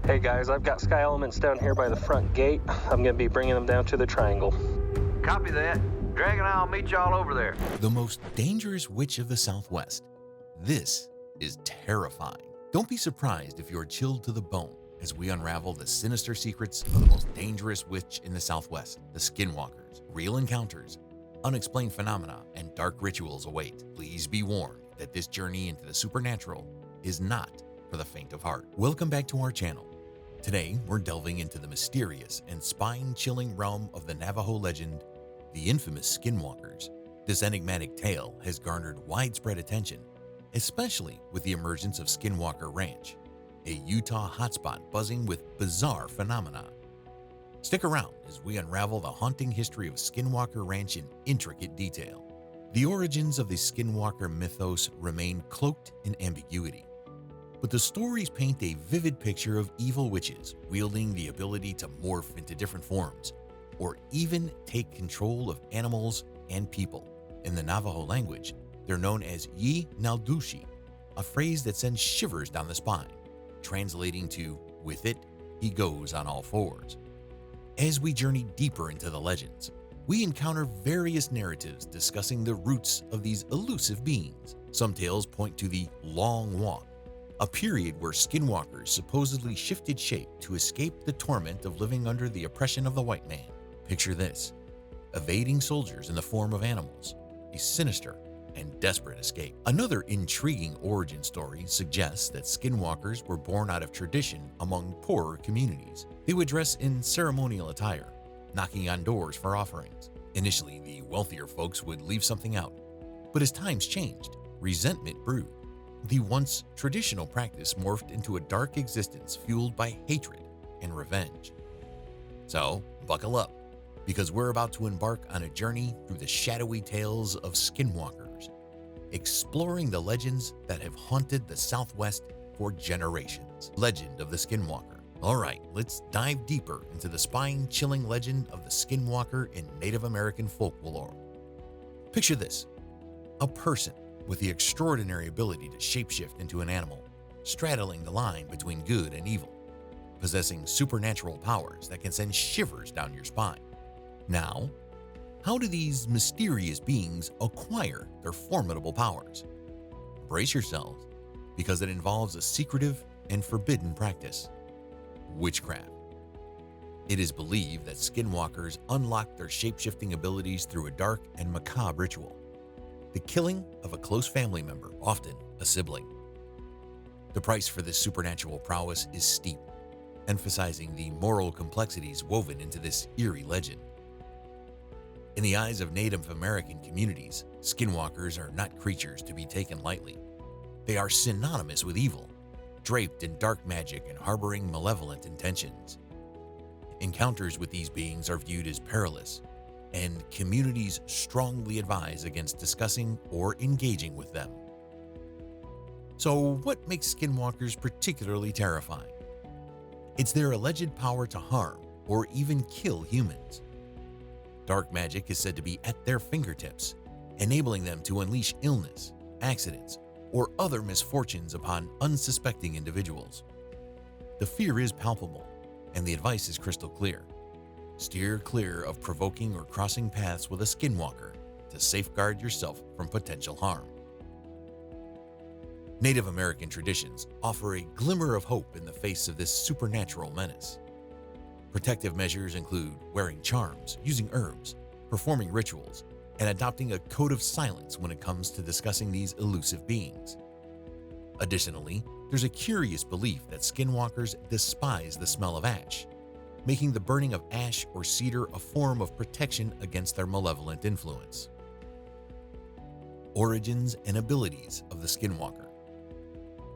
Hey guys, I've got sky elements down here by the front gate. I'm going to be bringing them down to the triangle. Copy that. Drag and I'll meet y'all over there. The most dangerous witch of the Southwest. This is terrifying. Don't be surprised if you're chilled to the bone as we unravel the sinister secrets of the most dangerous witch in the Southwest, the Skinwalkers. Real encounters, unexplained phenomena, and dark rituals await. Please be warned that this journey into the supernatural is not for the faint of heart. Welcome back to our channel. Today, we're delving into the mysterious and spine-chilling realm of the Navajo legend, the infamous Skinwalkers. This enigmatic tale has garnered widespread attention, especially with the emergence of Skinwalker Ranch, a Utah hotspot buzzing with bizarre phenomena. Stick around as we unravel the haunting history of Skinwalker Ranch in intricate detail. The origins of the Skinwalker mythos remain cloaked in ambiguity, but the stories paint a vivid picture of evil witches wielding the ability to morph into different forms, or even take control of animals and people. In the Navajo language, they're known as Yi Naldushi, a phrase that sends shivers down the spine, translating to, "With it, he goes on all fours." As we journey deeper into the legends, we encounter various narratives discussing the roots of these elusive beings. Some tales point to the Long Walk, a period where skinwalkers supposedly shifted shape to escape the torment of living under the oppression of the white man. Picture this: evading soldiers in the form of animals, a sinister and desperate escape. Another intriguing origin story suggests that skinwalkers were born out of tradition among poorer communities. They would dress in ceremonial attire, knocking on doors for offerings. Initially, the wealthier folks would leave something out, but as times changed, resentment brewed. The once traditional practice morphed into a dark existence fueled by hatred and revenge. So, buckle up, because we're about to embark on a journey through the shadowy tales of skinwalkers, exploring the legends that have haunted the Southwest for generations. Legend of the Skinwalker. All right, let's dive deeper into the spine-chilling legend of the Skinwalker in Native American folklore. Picture this: a person with the extraordinary ability to shapeshift into an animal, straddling the line between good and evil, possessing supernatural powers that can send shivers down your spine. Now, how do these mysterious beings acquire their formidable powers? Brace yourselves, because it involves a secretive and forbidden practice: witchcraft. It is believed that skinwalkers unlock their shapeshifting abilities through a dark and macabre ritual: the killing of a close family member, often a sibling. The price for this supernatural prowess is steep, emphasizing the moral complexities woven into this eerie legend. In the eyes of Native American communities, skinwalkers are not creatures to be taken lightly. They are synonymous with evil, draped in dark magic and harboring malevolent intentions. Encounters with these beings are viewed as perilous, and communities strongly advise against discussing or engaging with them. So, what makes skinwalkers particularly terrifying? It's their alleged power to harm or even kill humans. Dark magic is said to be at their fingertips, enabling them to unleash illness, accidents, or other misfortunes upon unsuspecting individuals. The fear is palpable, and the advice is crystal clear: steer clear of provoking or crossing paths with a skinwalker to safeguard yourself from potential harm. Native American traditions offer a glimmer of hope in the face of this supernatural menace. Protective measures include wearing charms, using herbs, performing rituals, and adopting a code of silence when it comes to discussing these elusive beings. Additionally, there's a curious belief that skinwalkers despise the smell of ash, making the burning of ash or cedar a form of protection against their malevolent influence. Origins and abilities of the Skinwalker.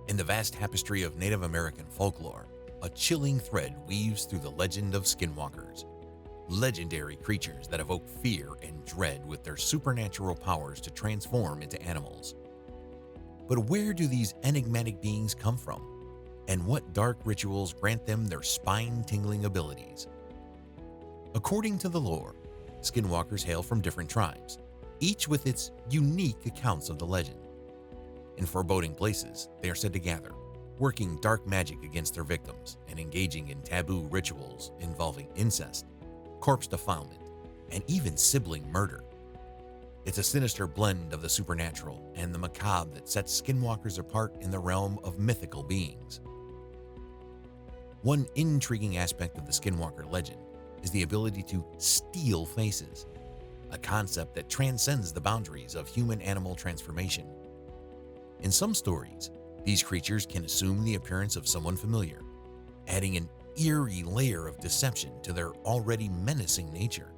In the vast tapestry of Native American folklore, a chilling thread weaves through the legend of skinwalkers, legendary creatures that evoke fear and dread with their supernatural powers to transform into animals. But where do these enigmatic beings come from, and what dark rituals grant them their spine-tingling abilities? According to the lore, skinwalkers hail from different tribes, each with its unique accounts of the legend. In foreboding places, they are said to gather, working dark magic against their victims and engaging in taboo rituals involving incest, corpse defilement, and even sibling murder. It's a sinister blend of the supernatural and the macabre that sets skinwalkers apart in the realm of mythical beings. One intriguing aspect of the skinwalker legend is the ability to steal faces, a concept that transcends the boundaries of human-animal transformation. In some stories, these creatures can assume the appearance of someone familiar, adding an eerie layer of deception to their already menacing nature.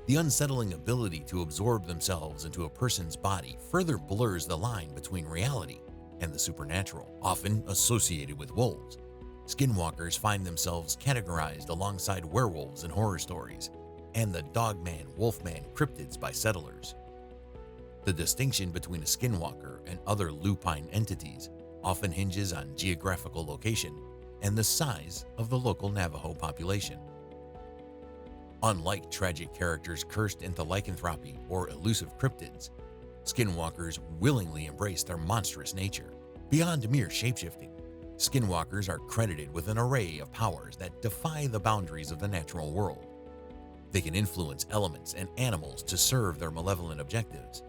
The unsettling ability to absorb themselves into a person's body further blurs the line between reality and the supernatural, often associated with wolves. Skinwalkers find themselves categorized alongside werewolves in horror stories and the dogman, wolfman cryptids by settlers. The distinction between a skinwalker and other lupine entities often hinges on geographical location and the size of the local Navajo population. Unlike tragic characters cursed into lycanthropy or elusive cryptids, skinwalkers willingly embrace their monstrous nature. Beyond mere shapeshifting, skinwalkers are credited with an array of powers that defy the boundaries of the natural world. They can influence elements and animals to serve their malevolent objectives,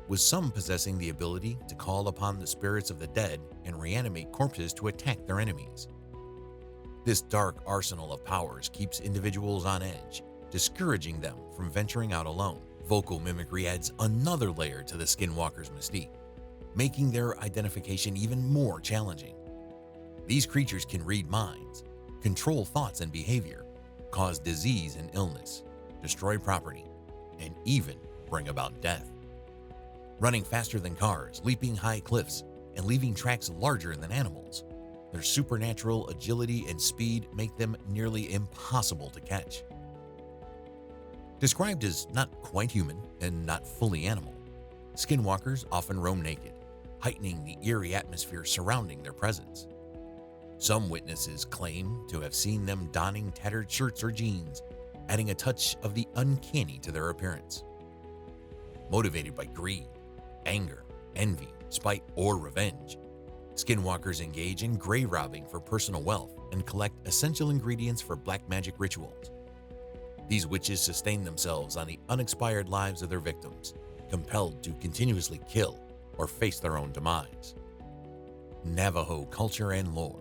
with some possessing the ability to call upon the spirits of the dead and reanimate corpses to attack their enemies. This dark arsenal of powers keeps individuals on edge, discouraging them from venturing out alone. Vocal mimicry adds another layer to the skinwalker's mystique, making their identification even more challenging. These creatures can read minds, control thoughts and behavior, cause disease and illness, destroy property, and even bring about death. Running faster than cars, leaping high cliffs, and leaving tracks larger than animals, their supernatural agility and speed make them nearly impossible to catch. Described as not quite human and not fully animal, skinwalkers often roam naked, heightening the eerie atmosphere surrounding their presence. Some witnesses claim to have seen them donning tattered shirts or jeans, adding a touch of the uncanny to their appearance. Motivated by greed, anger, envy, spite, or revenge, skinwalkers engage in grave robbing for personal wealth and collect essential ingredients for black magic rituals. These witches sustain themselves on the unexpired lives of their victims, compelled to continuously kill or face their own demise. Navajo culture and lore.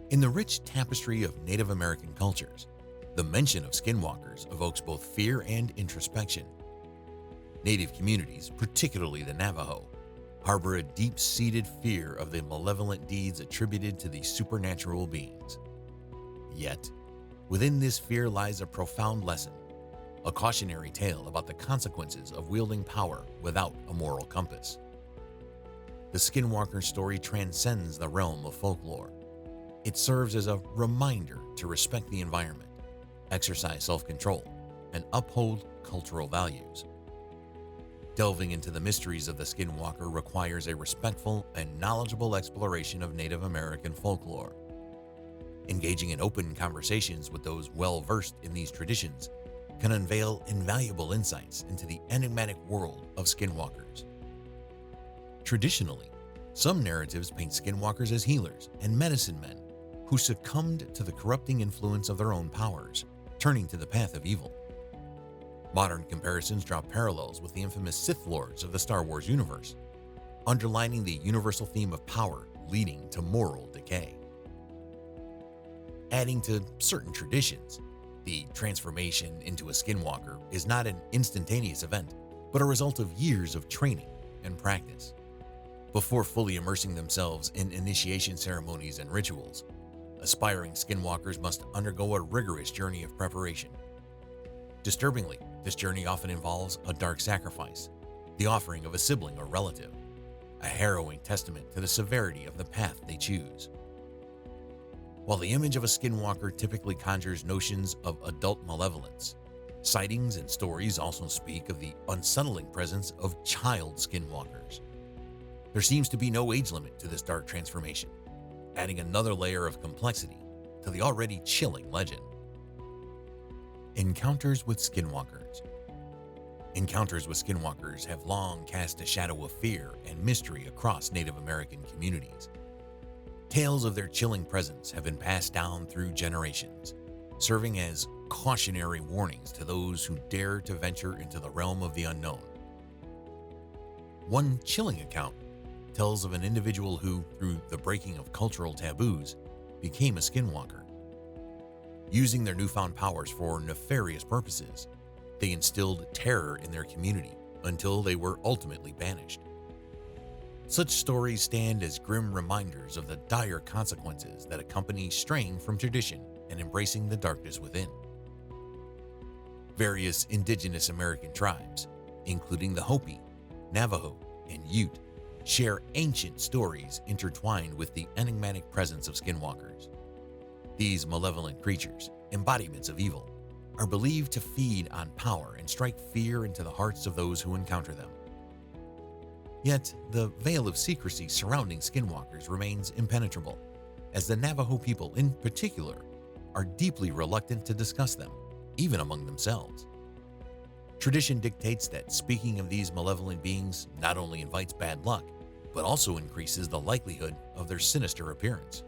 In the rich tapestry of Native American cultures, the mention of skinwalkers evokes both fear and introspection. Native communities, particularly the Navajo, harbor a deep-seated fear of the malevolent deeds attributed to these supernatural beings. Yet, within this fear lies a profound lesson, a cautionary tale about the consequences of wielding power without a moral compass. The Skinwalker story transcends the realm of folklore. It serves as a reminder to respect the environment, exercise self-control, and uphold cultural values. Delving into the mysteries of the Skinwalker requires a respectful and knowledgeable exploration of Native American folklore. Engaging in open conversations with those well-versed in these traditions can unveil invaluable insights into the enigmatic world of skinwalkers. Traditionally, some narratives paint skinwalkers as healers and medicine men who succumbed to the corrupting influence of their own powers, turning to the path of evil. Modern comparisons draw parallels with the infamous Sith Lords of the Star Wars universe, underlining the universal theme of power leading to moral decay. Adding to certain traditions, the transformation into a skinwalker is not an instantaneous event, but a result of years of training and practice. Before fully immersing themselves in initiation ceremonies and rituals, aspiring skinwalkers must undergo a rigorous journey of preparation. Disturbingly, this journey often involves a dark sacrifice, the offering of a sibling or relative, a harrowing testament to the severity of the path they choose. While the image of a skinwalker typically conjures notions of adult malevolence, sightings and stories also speak of the unsettling presence of child skinwalkers. There seems to be no age limit to this dark transformation, adding another layer of complexity to the already chilling legend. Encounters with skinwalkers. Encounters with skinwalkers have long cast a shadow of fear and mystery across Native American communities. Tales of their chilling presence have been passed down through generations, serving as cautionary warnings to those who dare to venture into the realm of the unknown. One chilling account tells of an individual who, through the breaking of cultural taboos, became a skinwalker. Using their newfound powers for nefarious purposes, they instilled terror in their community until they were ultimately banished. Such stories stand as grim reminders of the dire consequences that accompany straying from tradition and embracing the darkness within. Various indigenous American tribes, including the Hopi, Navajo, and Ute, share ancient stories intertwined with the enigmatic presence of skinwalkers. These malevolent creatures, embodiments of evil, are believed to feed on power and strike fear into the hearts of those who encounter them. Yet, the veil of secrecy surrounding skinwalkers remains impenetrable, as the Navajo people in particular are deeply reluctant to discuss them, even among themselves. Tradition dictates that speaking of these malevolent beings not only invites bad luck, but also increases the likelihood of their sinister appearance.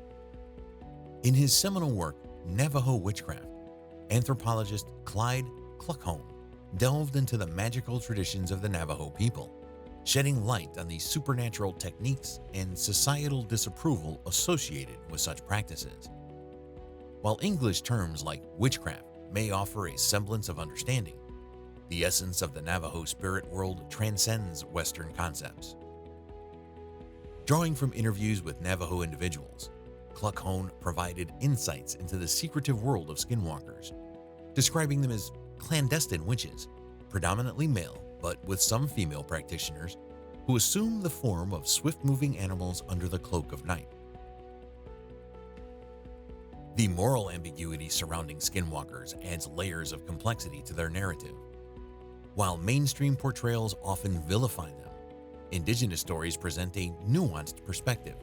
In his seminal work, Navajo Witchcraft, anthropologist Clyde Kluckhohn delved into the magical traditions of the Navajo people, shedding light on the supernatural techniques and societal disapproval associated with such practices. While English terms like witchcraft may offer a semblance of understanding, the essence of the Navajo spirit world transcends Western concepts. Drawing from interviews with Navajo individuals, Kluckhohn provided insights into the secretive world of skinwalkers, describing them as clandestine witches, predominantly male but with some female practitioners, who assume the form of swift-moving animals under the cloak of night. The moral ambiguity surrounding skinwalkers adds layers of complexity to their narrative. While mainstream portrayals often vilify them, indigenous stories present a nuanced perspective,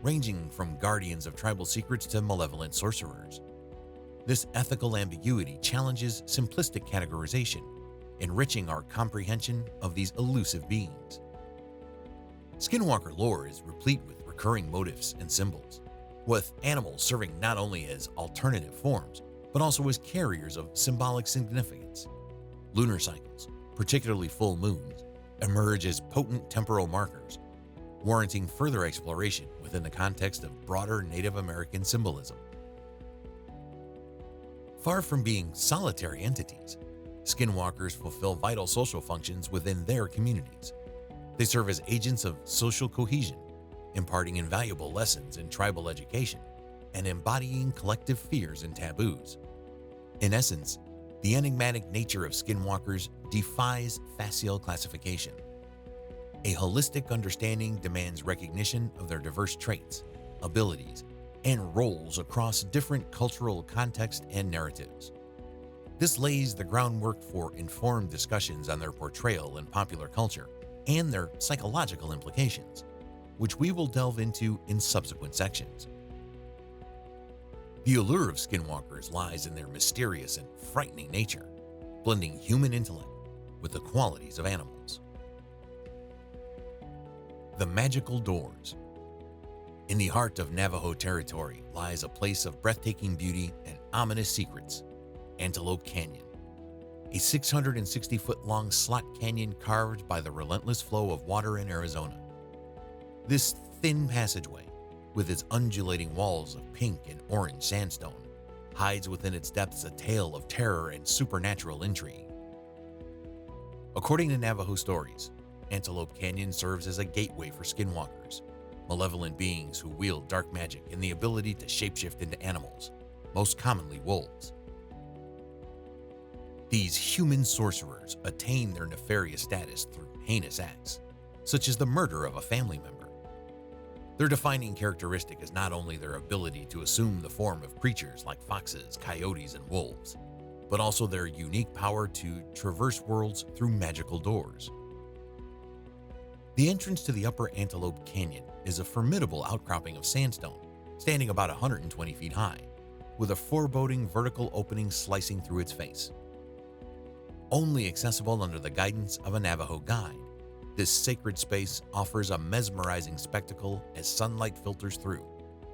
ranging from guardians of tribal secrets to malevolent sorcerers. This ethical ambiguity challenges simplistic categorization, enriching our comprehension of these elusive beings. Skinwalker lore is replete with recurring motifs and symbols, with animals serving not only as alternative forms, but also as carriers of symbolic significance. Lunar cycles, particularly full moons, emerge as potent temporal markers, warranting further exploration within the context of broader Native American symbolism. Far from being solitary entities, skinwalkers fulfill vital social functions within their communities. They serve as agents of social cohesion, imparting invaluable lessons in tribal education and embodying collective fears and taboos. In essence, the enigmatic nature of skinwalkers defies facile classification. A holistic understanding demands recognition of their diverse traits, abilities, and roles across different cultural contexts and narratives. This lays the groundwork for informed discussions on their portrayal in popular culture and their psychological implications, which we will delve into in subsequent sections. The allure of skinwalkers lies in their mysterious and frightening nature, blending human intellect with the qualities of animals. The magical doors. In the heart of Navajo territory lies a place of breathtaking beauty and ominous secrets, Antelope Canyon, a 660-foot-long slot canyon carved by the relentless flow of water in Arizona. This thin passageway, with its undulating walls of pink and orange sandstone, hides within its depths a tale of terror and supernatural intrigue. According to Navajo stories, Antelope Canyon serves as a gateway for skinwalkers, malevolent beings who wield dark magic and the ability to shapeshift into animals, most commonly wolves. These human sorcerers attain their nefarious status through heinous acts, such as the murder of a family member. Their defining characteristic is not only their ability to assume the form of creatures like foxes, coyotes, and wolves, but also their unique power to traverse worlds through magical doors. The entrance to the upper Antelope Canyon is a formidable outcropping of sandstone, standing about 120 feet high, with a foreboding vertical opening slicing through its face. Only accessible under the guidance of a Navajo guide, this sacred space offers a mesmerizing spectacle as sunlight filters through,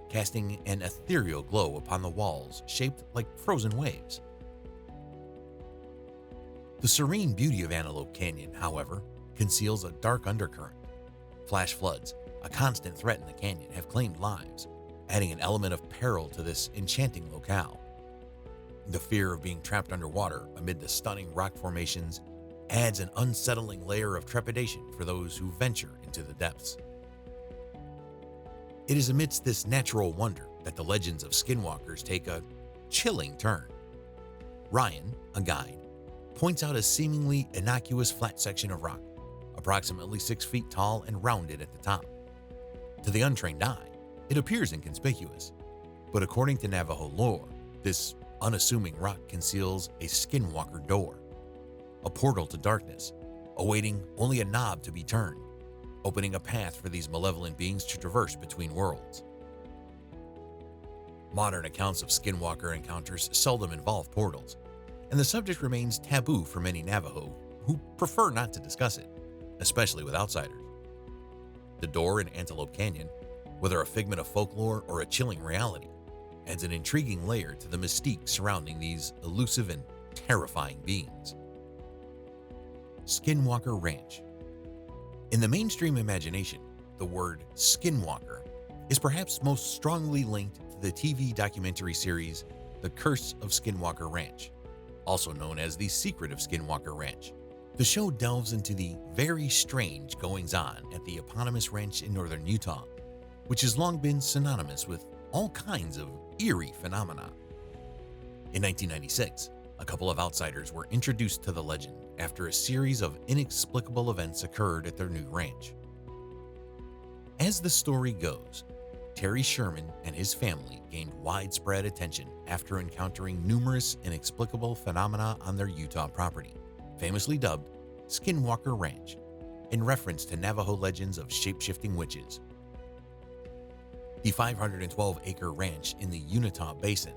casting an ethereal glow upon the walls shaped like frozen waves. The serene beauty of Antelope Canyon, however, conceals a dark undercurrent. Flash floods, a constant threat in the canyon, have claimed lives, adding an element of peril to this enchanting locale. The fear of being trapped underwater amid the stunning rock formations adds an unsettling layer of trepidation for those who venture into the depths. It is amidst this natural wonder that the legends of skinwalkers take a chilling turn. Ryan, a guide, points out a seemingly innocuous flat section of rock, approximately 6 feet tall and rounded at the top. To the untrained eye, it appears inconspicuous, but according to Navajo lore, this unassuming rock conceals a skinwalker door, a portal to darkness, awaiting only a knob to be turned, opening a path for these malevolent beings to traverse between worlds. Modern accounts of skinwalker encounters seldom involve portals, and the subject remains taboo for many Navajo who prefer not to discuss it, especially with outsiders. The door in Antelope Canyon, whether a figment of folklore or a chilling reality, adds an intriguing layer to the mystique surrounding these elusive and terrifying beings. Skinwalker Ranch. In the mainstream imagination, the word skinwalker is perhaps most strongly linked to the TV documentary series The Curse of Skinwalker Ranch, also known as The Secret of Skinwalker Ranch. The show delves into the very strange goings-on at the eponymous ranch in northern Utah, which has long been synonymous with all kinds of eerie phenomena. In 1996, a couple of outsiders were introduced to the legend after a series of inexplicable events occurred at their new ranch. As the story goes, Terry Sherman and his family gained widespread attention after encountering numerous inexplicable phenomena on their Utah property, famously dubbed Skinwalker Ranch, in reference to Navajo legends of shape-shifting witches. The 512-acre ranch in the Uinta Basin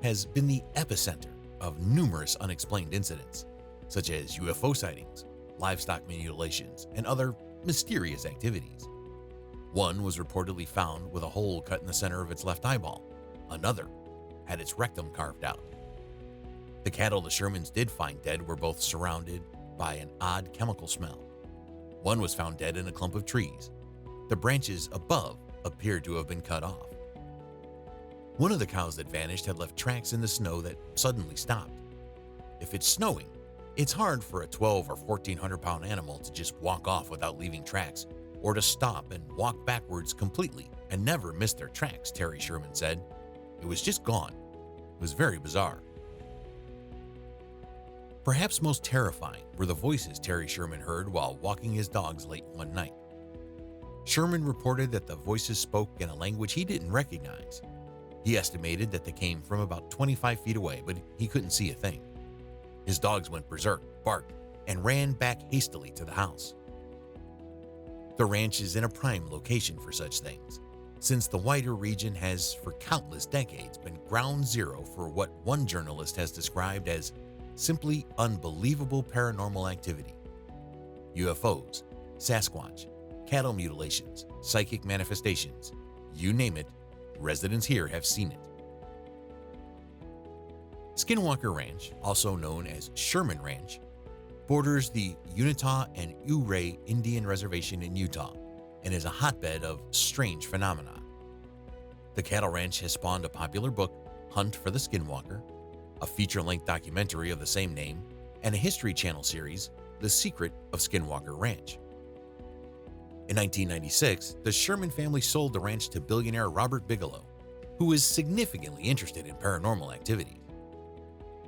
has been the epicenter of numerous unexplained incidents, such as UFO sightings, livestock mutilations, and other mysterious activities. One was reportedly found with a hole cut in the center of its left eyeball. Another had its rectum carved out. The cattle the Shermans did find dead were both surrounded by an odd chemical smell. One was found dead in a clump of trees. The branches above appeared to have been cut off. One of the cows that vanished had left tracks in the snow that suddenly stopped. If it's snowing, it's hard for a 12 or 1,400-pound animal to just walk off without leaving tracks, or to stop and walk backwards completely and never miss their tracks, Terry Sherman said. It was just gone. It was very bizarre. Perhaps most terrifying were the voices Terry Sherman heard while walking his dogs late one night. Sherman reported that the voices spoke in a language he didn't recognize. He estimated that they came from about 25 feet away, but he couldn't see a thing. His dogs went berserk, barked, and ran back hastily to the house. The ranch is in a prime location for such things, since the wider region has for countless decades been ground zero for what one journalist has described as simply unbelievable paranormal activity. UFOs, Sasquatch, cattle mutilations, psychic manifestations, you name it, residents here have seen it. Skinwalker Ranch, also known as Sherman Ranch, borders the Uinta and Ouray Indian Reservation in Utah and is a hotbed of strange phenomena. The cattle ranch has spawned a popular book, Hunt for the Skinwalker, a feature-length documentary of the same name, and a History Channel series, The Secret of Skinwalker Ranch. In 1996, the Sherman family sold the ranch to billionaire Robert Bigelow, who was significantly interested in paranormal activities.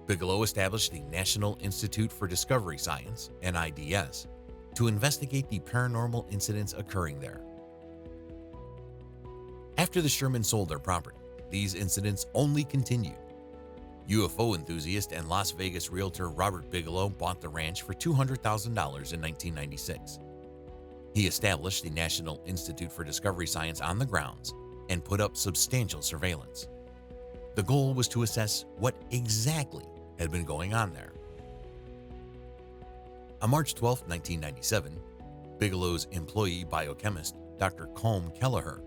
Bigelow established the National Institute for Discovery Science, NIDS, to investigate the paranormal incidents occurring there. After the Shermans sold their property, these incidents only continued. UFO enthusiast and Las Vegas realtor Robert Bigelow bought the ranch for $200,000 in 1996. He established the National Institute for Discovery Science on the grounds and put up substantial surveillance. The goal was to assess what exactly had been going on there. On March 12, 1997, Bigelow's employee biochemist, Dr. Colm Kelleher,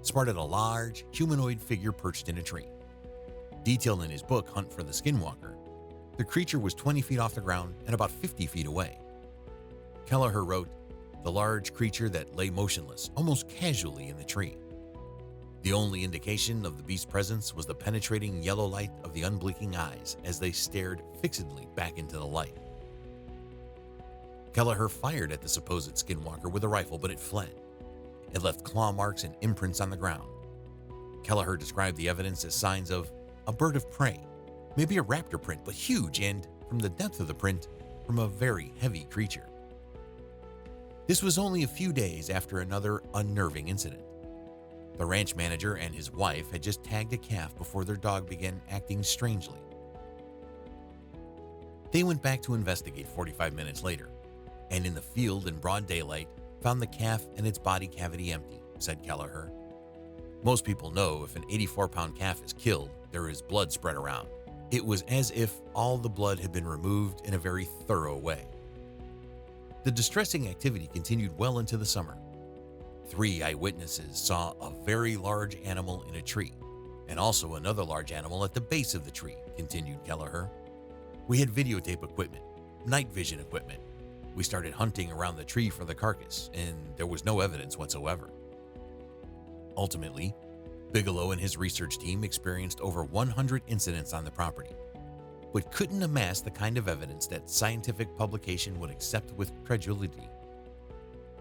spotted a large, humanoid figure perched in a tree. Detailed in his book, Hunt for the Skinwalker, the creature was 20 feet off the ground and about 50 feet away. Kelleher wrote, "The large creature that lay motionless, almost casually in the tree. The only indication of the beast's presence was the penetrating yellow light of the unblinking eyes as they stared fixedly back into the light." Kelleher fired at the supposed skinwalker with a rifle, but it fled. It left claw marks and imprints on the ground. Kelleher described the evidence as signs of a bird of prey, maybe a raptor print, but huge, and, from the depth of the print, from a very heavy creature. This was only a few days after another unnerving incident. The ranch manager and his wife had just tagged a calf before their dog began acting strangely. They went back to investigate 45 minutes later, and in the field in broad daylight, found the calf and its body cavity empty, said Kelleher. Most people know if an 84-pound calf is killed, there is blood spread around. It was as if all the blood had been removed in a very thorough way. The distressing activity continued well into the summer. 3 eyewitnesses saw a very large animal in a tree, and also another large animal at the base of the tree, continued Kelleher. We had videotape equipment, night vision equipment. We started hunting around the tree for the carcass, and there was no evidence whatsoever. Ultimately, Bigelow and his research team experienced over 100 incidents on the property, but couldn't amass the kind of evidence that scientific publication would accept with credulity.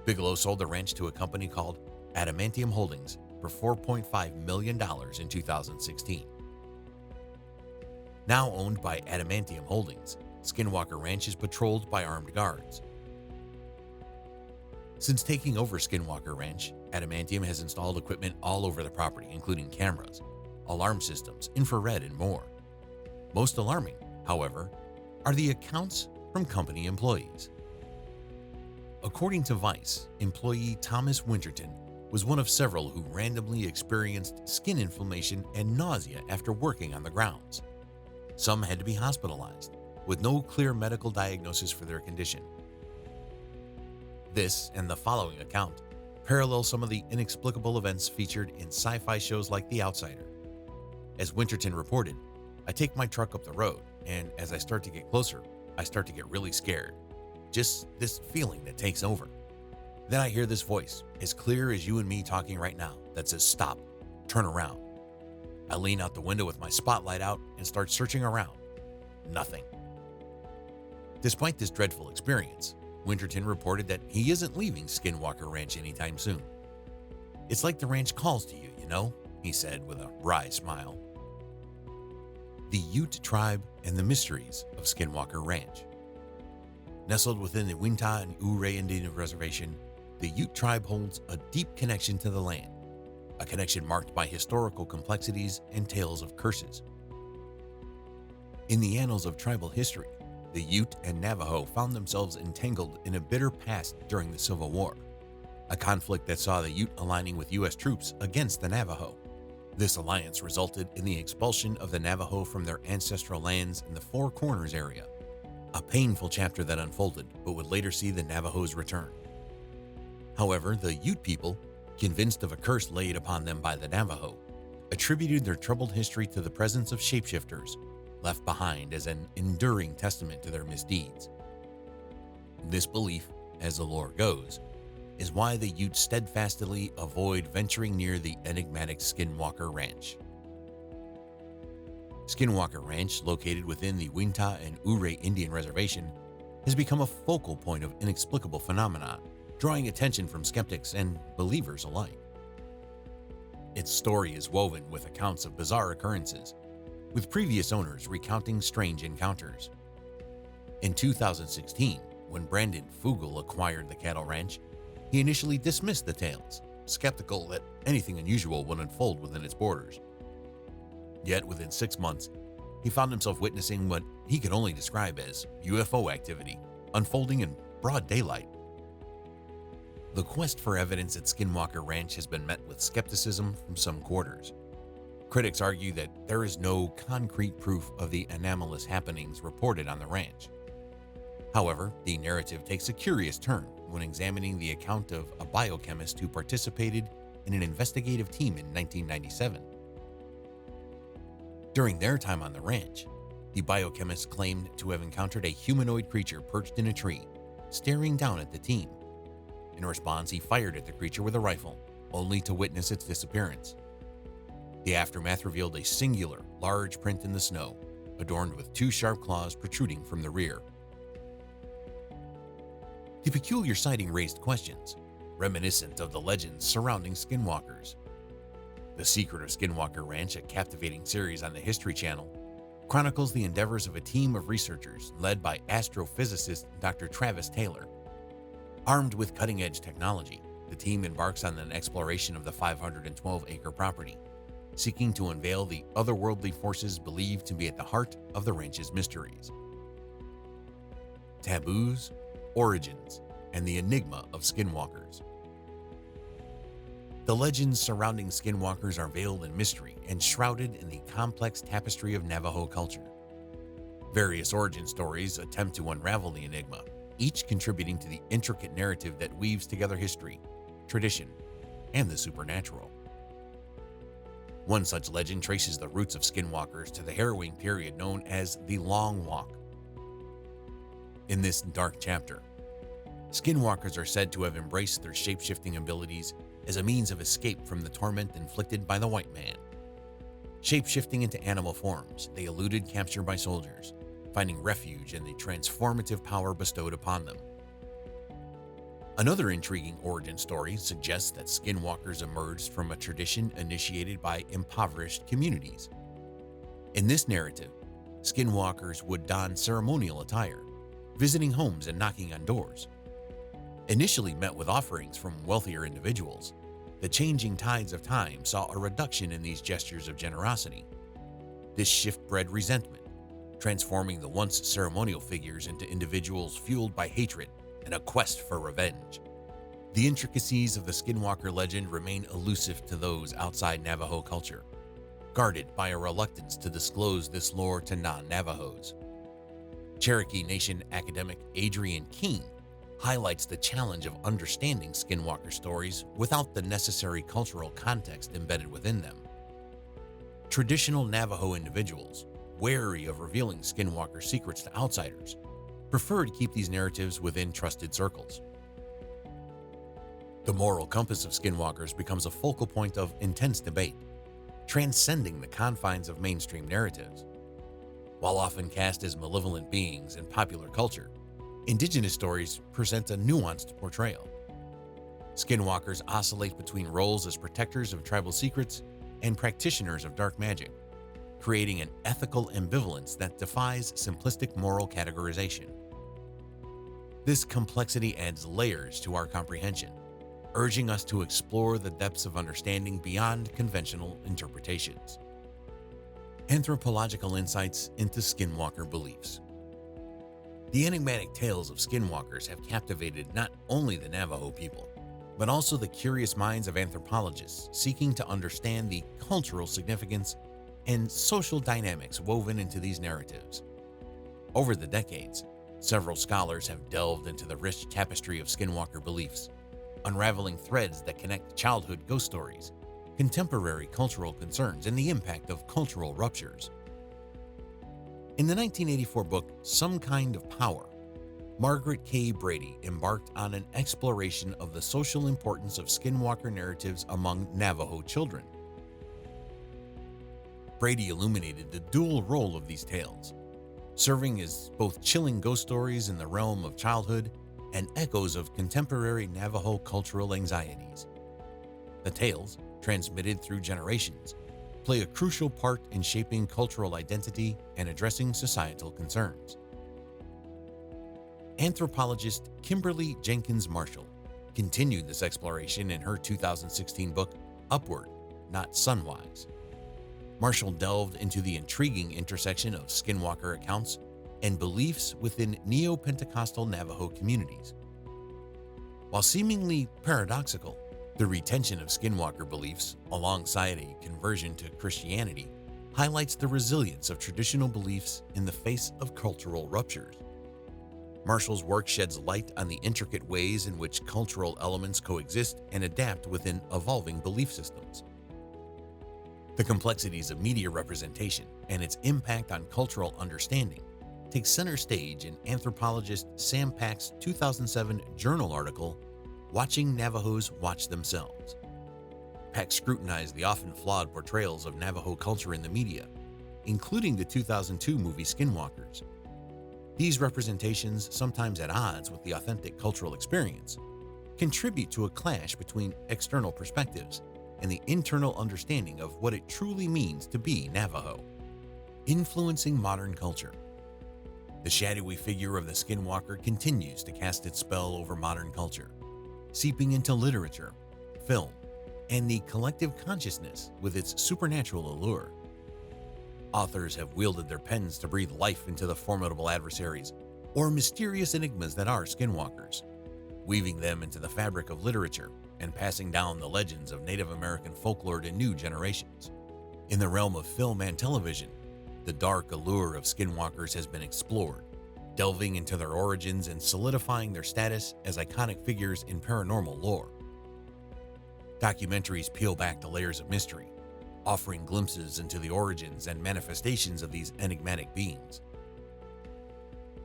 Bigelow sold the ranch to a company called Adamantium Holdings for $4.5 million in 2016. Now owned by Adamantium Holdings, Skinwalker Ranch is patrolled by armed guards. Since taking over Skinwalker Ranch, Adamantium has installed equipment all over the property, including cameras, alarm systems, infrared, and more. Most alarming, however, are the accounts from company employees. According to Vice, employee Thomas Winterton was one of several who randomly experienced skin inflammation and nausea after working on the grounds. Some had to be hospitalized, with no clear medical diagnosis for their condition. This and the following account parallel some of the inexplicable events featured in sci-fi shows like The Outsider. As Winterton reported, "I take my truck up the road, and as I start to get closer, I start to get really scared. Just this feeling that takes over. Then I hear this voice, as clear as you and me talking right now, that says, 'Stop, turn around.' I lean out the window with my spotlight out and start searching around. Nothing." Despite this dreadful experience, Winterton reported that he isn't leaving Skinwalker Ranch anytime soon. "It's like the ranch calls to you, you know," he said with a wry smile. The Ute tribe and the mysteries of Skinwalker Ranch. Nestled within the Uinta and Ouray Indian Reservation, the Ute tribe holds a deep connection to the land, a connection marked by historical complexities and tales of curses. In the annals of tribal history, the Ute and Navajo found themselves entangled in a bitter past during the Civil War, a conflict that saw the Ute aligning with U.S. troops against the Navajo. This alliance resulted in the expulsion of the Navajo from their ancestral lands in the Four Corners area, a painful chapter that unfolded but would later see the Navajos return. However, the Ute people, convinced of a curse laid upon them by the Navajo, attributed their troubled history to the presence of shapeshifters, left behind as an enduring testament to their misdeeds. This belief, as the lore goes, is why the Utes steadfastly avoid venturing near the enigmatic Skinwalker Ranch. Skinwalker Ranch, located within the Uinta and Ouray Indian Reservation, has become a focal point of inexplicable phenomena, drawing attention from skeptics and believers alike. Its story is woven with accounts of bizarre occurrences, with previous owners recounting strange encounters. In 2016, when Brandon Fugel acquired the cattle ranch, he initially dismissed the tales, skeptical that anything unusual would unfold within its borders. Yet within 6 months, he found himself witnessing what he could only describe as UFO activity, unfolding in broad daylight. The quest for evidence at Skinwalker Ranch has been met with skepticism from some quarters. Critics argue that there is no concrete proof of the anomalous happenings reported on the ranch. However, the narrative takes a curious turn when examining the account of a biochemist who participated in an investigative team in 1997. During their time on the ranch, the biochemists claimed to have encountered a humanoid creature perched in a tree, staring down at the team. In response, he fired at the creature with a rifle, only to witness its disappearance. The aftermath revealed a singular, large print in the snow, adorned with two sharp claws protruding from the rear. The peculiar sighting raised questions, reminiscent of the legends surrounding skinwalkers. The Secret of Skinwalker Ranch, a captivating series on the History Channel, chronicles the endeavors of a team of researchers led by astrophysicist Dr. Travis Taylor. Armed with cutting-edge technology, the team embarks on an exploration of the 512-acre property, seeking to unveil the otherworldly forces believed to be at the heart of the ranch's mysteries. Taboos, origins, and the enigma of skinwalkers. The legends surrounding skinwalkers are veiled in mystery and shrouded in the complex tapestry of Navajo culture. Various origin stories attempt to unravel the enigma, each contributing to the intricate narrative that weaves together history, tradition, and the supernatural. One such legend traces the roots of skinwalkers to the harrowing period known as the Long Walk. In this dark chapter, skinwalkers are said to have embraced their shape-shifting abilities as a means of escape from the torment inflicted by the white man. Shape-shifting into animal forms, they eluded capture by soldiers, finding refuge in the transformative power bestowed upon them. Another intriguing origin story suggests that skinwalkers emerged from a tradition initiated by impoverished communities. In this narrative, skinwalkers would don ceremonial attire, visiting homes and knocking on doors. Initially met with offerings from wealthier individuals, the changing tides of time saw a reduction in these gestures of generosity. This shift bred resentment, transforming the once ceremonial figures into individuals fueled by hatred and a quest for revenge. The intricacies of the Skinwalker legend remain elusive to those outside Navajo culture, guarded by a reluctance to disclose this lore to non-Navajos. Cherokee Nation academic Adrian Keene highlights the challenge of understanding skinwalker stories without the necessary cultural context embedded within them. Traditional Navajo individuals, wary of revealing skinwalker secrets to outsiders, prefer to keep these narratives within trusted circles. The moral compass of skinwalkers becomes a focal point of intense debate, transcending the confines of mainstream narratives. While often cast as malevolent beings in popular culture, indigenous stories present a nuanced portrayal. Skinwalkers oscillate between roles as protectors of tribal secrets and practitioners of dark magic, creating an ethical ambivalence that defies simplistic moral categorization. This complexity adds layers to our comprehension, urging us to explore the depths of understanding beyond conventional interpretations. Anthropological insights into skinwalker beliefs. The enigmatic tales of skinwalkers have captivated not only the Navajo people, but also the curious minds of anthropologists seeking to understand the cultural significance and social dynamics woven into these narratives. Over the decades, several scholars have delved into the rich tapestry of skinwalker beliefs, unraveling threads that connect childhood ghost stories, contemporary cultural concerns, and the impact of cultural ruptures. In the 1984 book, Some Kind of Power, Margaret K. Brady embarked on an exploration of the social importance of skinwalker narratives among Navajo children. Brady illuminated the dual role of these tales, serving as both chilling ghost stories in the realm of childhood and echoes of contemporary Navajo cultural anxieties. The tales, transmitted through generations, play a crucial part in shaping cultural identity and addressing societal concerns. Anthropologist Kimberly Jenkins Marshall continued this exploration in her 2016 book, Upward, Not Sunwise. Marshall delved into the intriguing intersection of skinwalker accounts and beliefs within neo-Pentecostal Navajo communities. While seemingly paradoxical, the retention of skinwalker beliefs alongside a conversion to Christianity highlights the resilience of traditional beliefs in the face of cultural ruptures. Marshall's work sheds light on the intricate ways in which cultural elements coexist and adapt within evolving belief systems. The complexities of media representation and its impact on cultural understanding takes center stage in anthropologist Sam Pack's 2007 journal article, Watching Navajos Watch Themselves. Pack scrutinized the often flawed portrayals of Navajo culture in the media, including the 2002 movie Skinwalkers. These representations, sometimes at odds with the authentic cultural experience, contribute to a clash between external perspectives and the internal understanding of what it truly means to be Navajo. Influencing modern culture. The shadowy figure of the Skinwalker continues to cast its spell over modern culture, seeping into literature, film, and the collective consciousness with its supernatural allure. Authors have wielded their pens to breathe life into the formidable adversaries or mysterious enigmas that are skinwalkers, weaving them into the fabric of literature and passing down the legends of Native American folklore to new generations. In the realm of film and television, the dark allure of skinwalkers has been explored, delving into their origins and solidifying their status as iconic figures in paranormal lore. Documentaries peel back the layers of mystery, offering glimpses into the origins and manifestations of these enigmatic beings.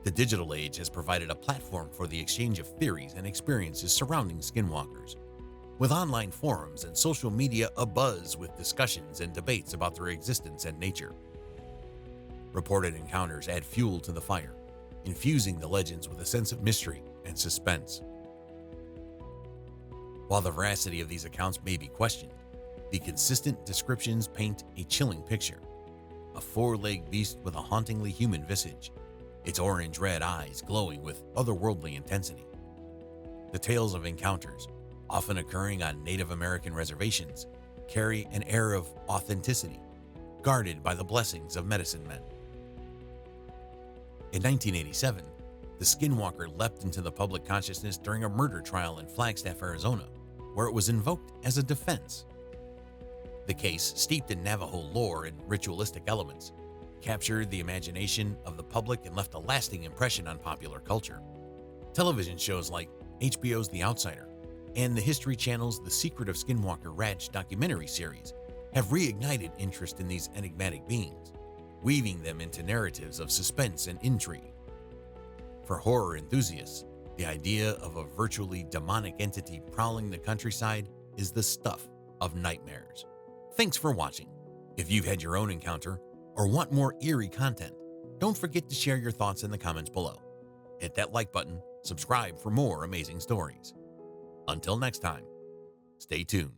The digital age has provided a platform for the exchange of theories and experiences surrounding skinwalkers, with online forums and social media abuzz with discussions and debates about their existence and nature. Reported encounters add fuel to the fire, infusing the legends with a sense of mystery and suspense. While the veracity of these accounts may be questioned, the consistent descriptions paint a chilling picture. A four-legged beast with a hauntingly human visage, its orange-red eyes glowing with otherworldly intensity. The tales of encounters, often occurring on Native American reservations, carry an air of authenticity, guarded by the blessings of medicine men. In 1987, the Skinwalker leapt into the public consciousness during a murder trial in Flagstaff, Arizona, where it was invoked as a defense. The case, steeped in Navajo lore and ritualistic elements, captured the imagination of the public and left a lasting impression on popular culture. Television shows like HBO's The Outsider and the History Channel's The Secret of Skinwalker Ranch documentary series have reignited interest in these enigmatic beings, weaving them into narratives of suspense and intrigue. For horror enthusiasts, the idea of a virtually demonic entity prowling the countryside is the stuff of nightmares. Thanks for watching. If you've had your own encounter or want more eerie content, don't forget to share your thoughts in the comments below. Hit that like button, subscribe for more amazing stories. Until next time, stay tuned.